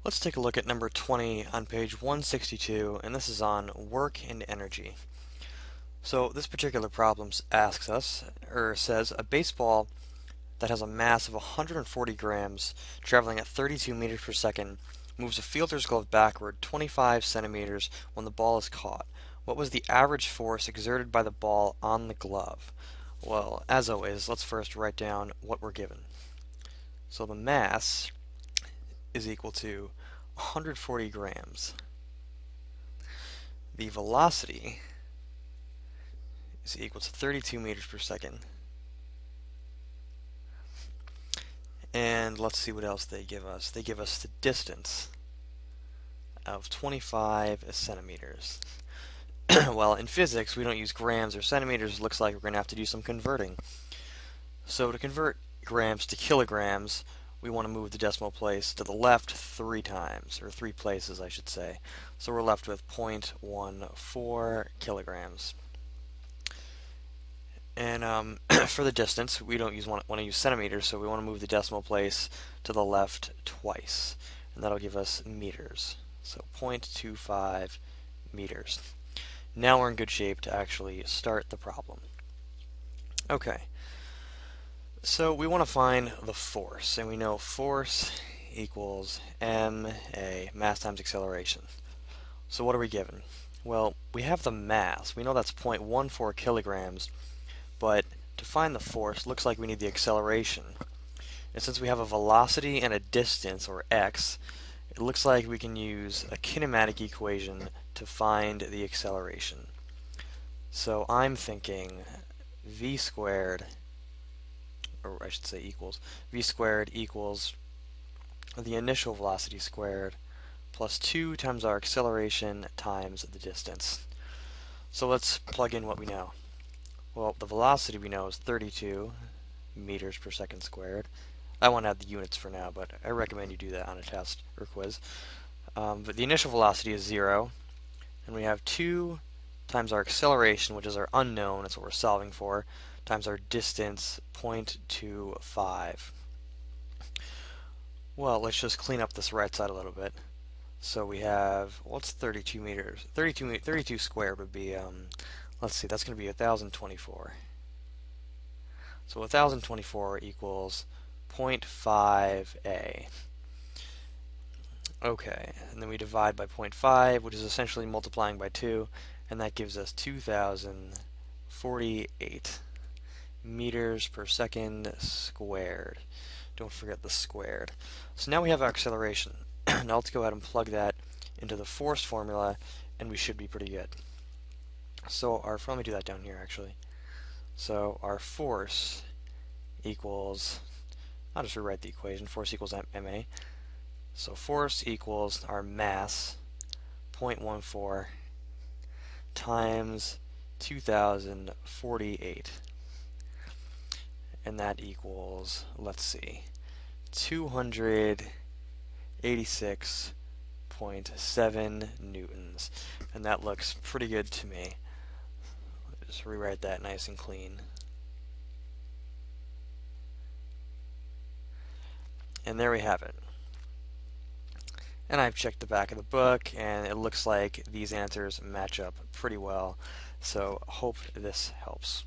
Let's take a look at number 20 on page 162, and this is on work and energy. So this particular problem asks us, or says, a baseball that has a mass of 140 grams, traveling at 32 meters per second, moves a fielder's glove backward 25 centimeters when the ball is caught. What was the average force exerted by the ball on the glove? Well, as always, let's first write down what we're given. So the mass is equal to 140 grams. The velocity is equal to 32 meters per second. And let's see what else they give us. They give us the distance of 25 centimeters. Well, in physics, we don't use grams or centimeters. It looks like we're going to have to do some converting. So to convert grams to kilograms, we want to move the decimal place to the left 3 times, or 3 places, I should say. So we're left with 0.14 kilograms. And for the distance, we don't want to use centimeters, so we want to move the decimal place to the left twice, and that'll give us meters. So 0.25 meters. Now we're in good shape to actually start the problem. Okay, so we want to find the force, and we know force equals ma, mass times acceleration. So what are we given? Well, we have the mass. We know that's 0.14 kilograms, but to find the force, looks like we need the acceleration. And since we have a velocity and a distance, or x, it looks like we can use a kinematic equation to find the acceleration. So I'm thinking v squared, or I should say equals, v squared equals the initial velocity squared plus 2 times our acceleration times the distance. So let's plug in what we know. Well, the velocity we know is 32 meters per second squared. I won't add the units for now, but I recommend you do that on a test or quiz. But the initial velocity is 0, and we have 2 times our acceleration, which is our unknown, that's what we're solving for, times our distance, 0.25. Well, let's just clean up this right side a little bit. So we have, what's 32 meters? 32 squared would be, let's see, that's going to be 1,024. So 1,024 equals 0.5a. Okay, and then we divide by 0.5, which is essentially multiplying by 2, and that gives us 2,048 meters per second squared. Don't forget the squared. So now we have our acceleration. Now let's go ahead and plug that into the force formula, and we should be pretty good. So let me do that down here actually. So our force equals, I'll just rewrite the equation, force equals ma. So force equals our mass, 0.14, times 2,048. And that equals, let's see, 286.7 newtons. And that looks pretty good to me. Just rewrite that nice and clean. And there we have it. And I've checked the back of the book, and it looks like these answers match up pretty well. So hope this helps.